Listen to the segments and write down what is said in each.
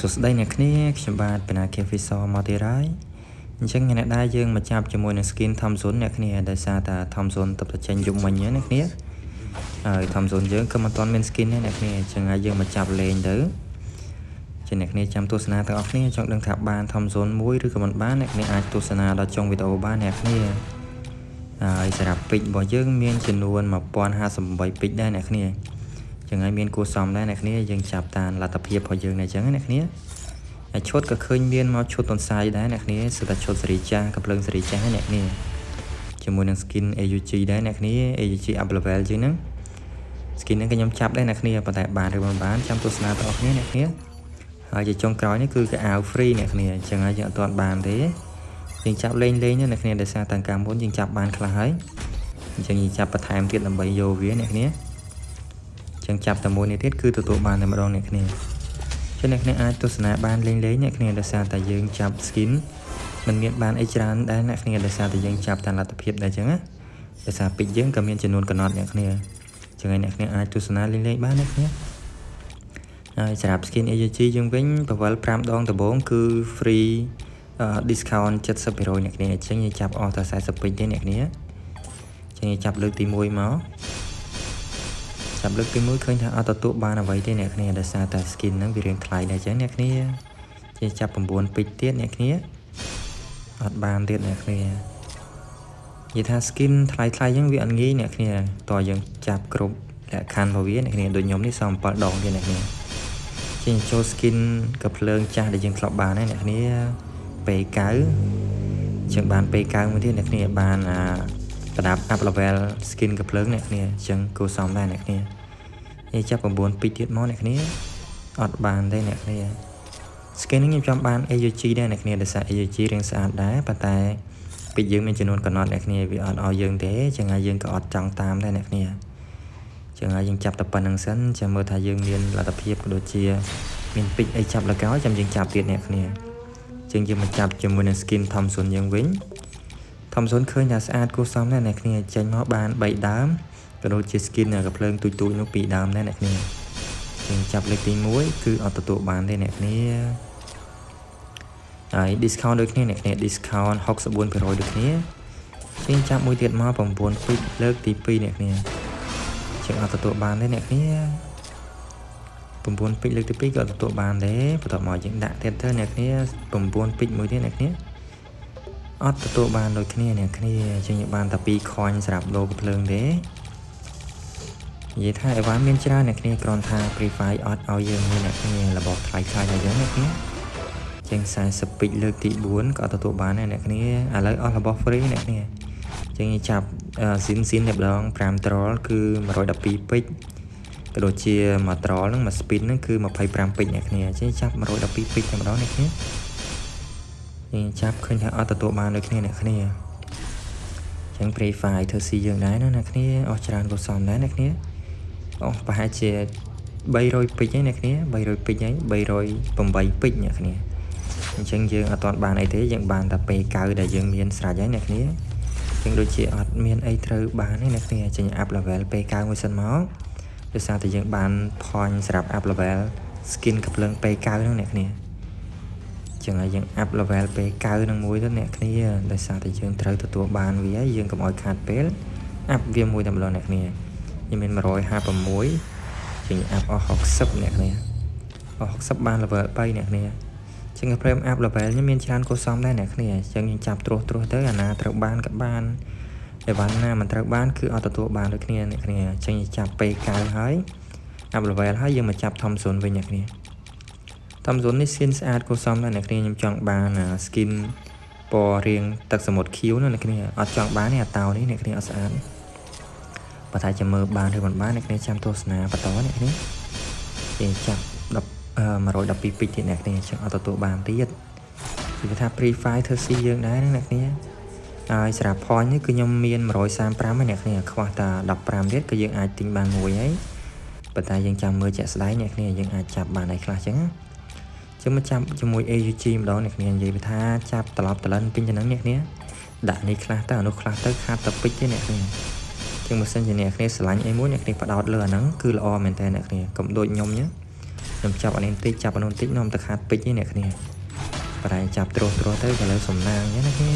សុស្ដីអ្នកគ្នាខ្ញុំបាទបណ្ណាគេហ្វីសមកទីហើយអញ្ចឹងអ្នកដែរយើងមកចាប់ជាមួយនឹង skin Thompson អ្នកគ្នាដោយសារតែ Thompson ទៅចេញយប់មិញអ្នកគ្នាហើយ Thompson យើងក៏មិនទាន់មាន skin ទេអ្នកគ្នាអញ្ចឹងហើយយើងមកចាប់លេងទៅជាអ្នកគ្នាចាំទស្សនាទាំងអស់គ្នាចង់ដឹងថាបាន Thompson មួយឬក៏មិនបានអ្នកគ្នាអាចទស្សនាដល់ចុងវីដេអូបានអ្នកគ្នាហើយសម្រាប់ pick របស់យើងមានចំនួន1058 pick ដែរអ្នកគ្នាចឹងហើយមានគួរសមដែរអ្នកគ្នាយើងចាប់តាមលទ្ធភាពរបស់យើងតែចឹងអ្នកគ្នាហើយឈុតក៏ឃើញមានមកឈុតតុនសាយដែរអ្នកគ្នាគឺថាឈុតសេរីចាស់កំភ្លើងសេរីចាស់អ្នកគ្នាជាមួយនឹង skin AUG ដែរអ្នកគ្នា AUG up level ជាងហ្នឹង skin ហ្នឹងក៏ខ្ញុំចាប់ដែរអ្នកគ្នាប៉ុន្តែបានឬមិនបានចាំទស្សនាទាំងអស់គ្នាអ្នកគ្នាហើយជាចុងក្រោយនេះគឺកៅអៅ free អ្នកគ្នាអញ្ចឹងហើយយើងអត់ទាន់បានទេយើងចាប់លេងអ្នកគ្នាដោយសារតាំងកាលមុនយើងចាប់បានខ្លះហើយអញ្ចឹងយើងចាប់បន្ថែមទៀតដើម្បីយកវាអ្នកគ្នាចឹងចាប់តែមួយនេះទៀតគឺទទួលបានតែម្ដងអ្នកគ្នាចឹងអ្នកគ្នាអាចទស្សនាបានលេងអ្នកគ្នាដោយសារតែយើងចាប់ skin មិនមានបានអីច្រើនដែរអ្នកគ្នាដោយសារតែយើងចាប់តាមលទ្ធភាពដែរចឹងណាដោយសារពេជ្រយើងក៏មានចំនួនកំណត់អ្នកគ្នាចឹងហើយអ្នកគ្នាអាចទស្សនាលេងបានអ្នកគ្នាហើយសម្រាប់ skin AUG យើងវិញបវល5ដងដំបូងគឺ free discount 70%អ្នកគ្នាចឹងយើងចាប់អស់តែ40ពេជ្រទេអ្នកគ្នាចឹងយើងចាប់លើកទី1មកចាប់លើកទី1ឃើញថាអត់ទទួលបានអ្វីទេអ្នកគ្នាដោយសារតែ skin ហ្នឹងវារៀងថ្លៃដែរចឹងអ្នកគ្នាជាចាប់9ពេជ្រទៀតអ្នកគ្នាអត់បានទៀតអ្នកគ្នានិយាយថា skin ថ្លៃចឹងវាអត់ងាយអ្នកគ្នាតើយើងចាប់គ្រប់លក្ខខណ្ឌរបស់វាអ្នកគ្នាដូចខ្ញុំនេះសល់7ដងទៀតអ្នកគ្នាជាចូល skin កំភ្លើងចាស់ដែលយើងធ្លាប់បានហើយអ្នកគ្នាពេលកៅចឹងបានពេលកៅមួយទៀតអ្នកគ្នាបានប្រដាប់ up level skin កំភ្លើងអ្នកគ្នាអញ្ចឹងគួរសមដែរអ្នកគ្នានិយាយចាប់9ពីទៀតមកអ្នកគ្នាអត់បានទេអ្នកគ្នា skin នេះខ្ញុំចង់បាន AUG ដែរអ្នកគ្នាដោយសារ AUG រៀងស្អាតដែរប៉ុន្តែពីយើងមានចំនួនកំណត់អ្នកគ្នាវាអត់ឲ្យយើងទេអញ្ចឹងហើយយើងក៏អត់ចង់តាមដែរអ្នកគ្នាអញ្ចឹងហើយយើងចាប់តែប៉ុណ្្នឹងសិនចាំមើលថាយើងមានលទ្ធភាពក៏ដូចជាមានពីអីចាប់លកោចាំយើងចាប់ទៀតអ្នកគ្នាអញ្ចឹងយើងមកចាប់ជាមួយនឹង skin Thompson យើងវិញThompson ឃើញថាស្អាតគួរសមដែរអ្នកគ្នាចេញមកបាន3ដើមក៏ដូចជា skin កំភ្លើងទូចនោះ2ដើមដែរអ្នកគ្នាយើងចាប់លេខទី1គឺអត់ទទួលបានទេអ្នកគ្នាហើយ discount ដូចគ្នាអ្នកគ្នា discount 64%ដូចគ្នាជាងចាប់មួយទៀតមក9ពេជ្រលើកទី2អ្នកគ្នាជាងអត់ទទួលបានទេអ្នកគ្នា9ពេជ្រលើកទី2ក៏អត់ទទួលបានដែរបន្ទាប់មកយើងដាក់ទៀតទៅអ្នកគ្នា9ពេជ្រមួយទៀតអ្នកគ្នាអត់ទទួលបានដូចគ្នាអ្នកគ្នាចឹងបានតែ2 coin សម្រាប់លោកំភ្លើងទេនិយាយថាអីវ៉ាន់មានច្រើនអ្នកគ្នាគ្រាន់ថា Free Fire អត់ឲ្យយើងមានអ្នកគ្នារបស់ថ្លៃឲ្យយើងអ្នកគ្នាចឹង40ពេជ្រលើកទី4ក៏អត់ទទួលបានដែរអ្នកគ្នាឥឡូវអស់របស់ free អ្នកគ្នាចឹងចាប់ស៊ីនតែម្ដង5 troll គឺ112ពេជ្រក៏ដូចជាមួយ troll ហ្នឹងមួយ spin ហ្នឹងគឺ25ពេជ្រអ្នកគ្នាចឹងចាប់112ពេជ្រតែម្ដងអ្នកគ្នាយើងចាប់ឃើញថាអត់ទទួលបានដូចគ្នាអ្នកគ្នាចឹង Free Fire ធ្វើស៊ីយើងដែរណាអ្នកគ្នាអស់ច្រើនក៏សមដែរអ្នកគ្នាអស់ប្រហែលជា300ពេជ្រឯអ្នកគ្នា300ពេជ្រឯ308ពេជ្រអ្នកគ្នាអញ្ចឹងយើងអត់ទាន់បានអីទេយើងបានតែពេលកៅដែលយើងមានស្រេចហើយអ្នកគ្នាចឹងដូចជាអត់មានអីត្រូវបានទេអ្នកគ្នាចេញ up level ពេលកៅមួយសិនមកដោយសារតែយើងបាន point សម្រាប់ up level skin កំភ្លើងពេលកៅហ្នឹងអ្នកគ្នាចឹងហើយយើង up level ពេលកៅនឹងមួយទៅអ្នកគ្នាដោយសារតែយើងត្រូវទទួលបានវាហើយយើងកុំឲ្យខាតពេល up វាមួយតែម្ដងអ្នកគ្នាយើងមាន156ជាង up អស់60អ្នកគ្នាអស់60បាន level 3អ្នកគ្នាចឹង frame up level នេះមានច្រើនគួរសមដែរអ្នកគ្នាចឹងយើងចាប់ត្រួសទៅអាណាត្រូវបានក៏បានអីវ៉ាន់ណាមិនត្រូវបានគឺអត់ទទួលបានដូចគ្នាអ្នកគ្នាចឹងយើងចាប់ពេលកៅហើយ up level ហើយយើងមកចាប់ Thompson វិញអ្នកគ្នាThompson នេះ skin ស្អាតគួរសមដែរអ្នកគ្នាខ្ញុំចង់បាន skin ពណ៌រៀងទឹកសមុទ្រខៀវណាអ្នកគ្នាអត់ចង់បានទេអាតោនេះអ្នកគ្នាអត់ស្អាតបើថាចាំមើលបានឬមិនបានអ្នកគ្នាចាំទស្សនាបន្តអ្នកគ្នាយើងចាប់112ពេជ្រទៀតអ្នកគ្នាចឹងអត់ទទួលបានទៀតគឺថា Free Fire ធ្វើស៊ីយើងដែរអ្នកគ្នាហើយសម្រាប់ point នេះគឺខ្ញុំមាន135ហើយអ្នកគ្នាខ្វះតែ15ទៀតគឺយើងអាចទិញបានមួយហើយប៉ុន្តែយើងចាំមើលជាក់ស្ដែងអ្នកគ្នាយើងអាចចាប់បានហើយខ្លះចឹងចឹងមកចាប់ជាមួយ AUG ម្ដងអ្នកគ្នានិយាយថាចាប់ត្រឡប់តលិនពេញចំណងអ្នកគ្នាដាក់នេះខ្លះទៅអានោះខ្លះទៅខាតតែពេជ្រទេអ្នកគ្នាចឹងបើសិនជាអ្នកគ្នាស្រឡាញ់អីមួយអ្នកគ្នាបដោតលើអាហ្នឹងគឺល្អមែនតើអ្នកគ្នាកុំដូចខ្ញុំចឹង ខ្ញុំចាប់អានេះបន្តិចចាប់អានោះបន្តិចនាំទៅខាតពេជ្រនេះអ្នកគ្នាប្រហែលចាប់ត្រួសទៅឥឡូវសំណាងណាគ្នា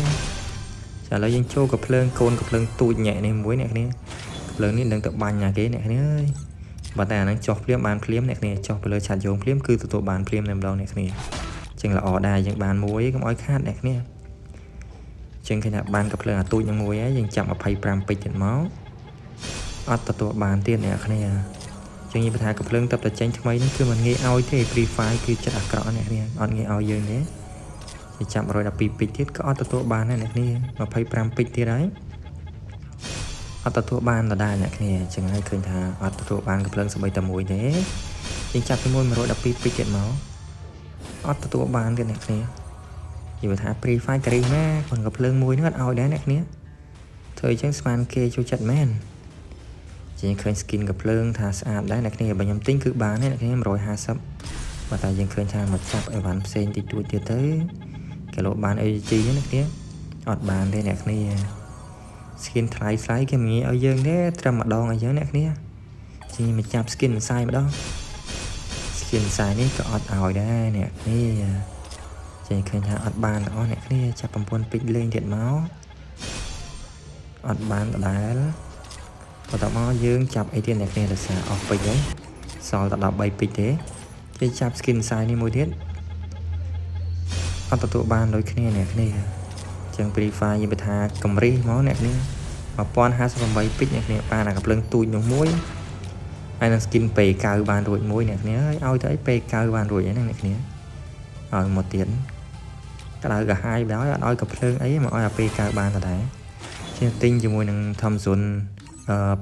ឥឡូវយើងចូលកំភ្លើងកូនកំភ្លើងទូចញ៉ែនេះមួយអ្នកគ្នាកំភ្លើងនេះនឹងទៅបាញ់ណាគេអ្នកគ្នាអើយបើតែអានឹងចុះភ្លាមបានភ្លាមអ្នកគ្នាចុះទៅលើឆាត់យោងភ្លាមគឺទទួលបានភ្លាមតែម្ដងអ្នកគ្នាចឹងល្អដែរយើងបានមួយកុំឲ្យខាតអ្នកគ្នាចឹងឃើញថាបានកំភ្លើងអាទូចនឹងមួយហើយយើងចាប់25ពេជ្រទៀតមកអត់ទទួលបានទៀតអ្នកគ្នាចឹងនិយាយថាកំភ្លើងតបតែចេញថ្មីនេះគឺមិនងាយឲ្យទេ Free Fire គឺចិត្តអាក្រក់អ្នកគ្នាអត់ងាយឲ្យយើងទេគេចាប់112ពេជ្រទៀតក៏អត់ទទួលបានដែរអ្នកគ្នា25ពេជ្រទៀតហើយអត់ទទួលបានដដែលអ្នកគ្នាចឹងហើយឃើញថាអត់ទទួលបានកំភ្លើងស្បីតែមួយទេយើងចាប់ជាមួយ112ពេជ្រទៀតមកអត់ទទួលបានទៀតអ្នកគ្នានិយាយថា Free Fire ការីណាប៉ុន្តែកំភ្លើងមួយហ្នឹងអត់ឲ្យដែរអ្នកគ្នាធ្វើអញ្ចឹងស្មានគេចូលចិត្តមែនជាងឃើញ skin កំភ្លើងថាស្អាតដែរអ្នកគ្នាបើខ្ញុំទិញគឺបានទេអ្នកគ្នា150បើតែយើងឃើញថាមកចាប់អីវ៉ាន់ផ្សេងតិចតួចទៀតទៅគេលោកបាន AG ទេអ្នកគ្នាអត់បានទេអ្នកគ្នា skin ថ្លៃគេមិនងាយឲ្យយើងទេត្រឹមម្ដងឲ្យយើងអ្នកគ្នាជាងមកចាប់ skin សាយម្ដង skin សាយនេះក៏អត់ឲ្យដែរអ្នកគ្នាចេះឃើញថាអត់បានទាំងអស់អ្នកគ្នាចាប់9ពេជ្រលេងទៀតមកអត់បានដដែលបន្តមកយើងចាប់អីទៀតអ្នកគ្នាដោយសារអស់ពេជ្រហើយសល់តែ13ពេជ្រទេគេចាប់ skin សាយនេះមួយទៀតអត់ទទួលបានដូចគ្នាអ្នកគ្នាចឹង Free Fire និយាយថាកម្រិះមកអ្នកគ្នា1058ពេជ្រអ្នកគ្នាបានអាកំភ្លើងទូចនោះមួយហើយនឹង skin ពេកៅបានរួចមួយអ្នកគ្នាហើយឲ្យទៅអីពេកៅបានរួចហ្នឹងអ្នកគ្នាឲ្យមកទៀតក្តៅកាហាយបើអត់ឲ្យកំភ្លើងអីមកឲ្យអាពេកៅបានដដែលជាទិញជាមួយនឹងធម្មសុន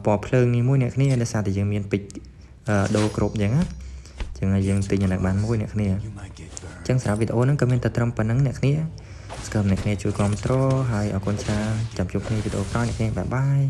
ពណ៌ភ្លើងនេះមួយអ្នកគ្នាដោយសារតែយើងមានពេជ្រដូរគ្រប់អញ្ចឹងណាចឹងហើយយើងទិញអានេះបានមួយអ្នកគ្នាអញ្ចឹងសម្រាប់វីដេអូហ្នឹងក៏មានតែត្រឹមប៉ុណ្្នឹងអ្នកគ្នាស្គមអ្នកគ្នាជួយគាំទ្រហើយអរគុណច្រើនចាំជួបគ្នាវីដេអូក្រោយអ្នកគ្នាបាយបាយ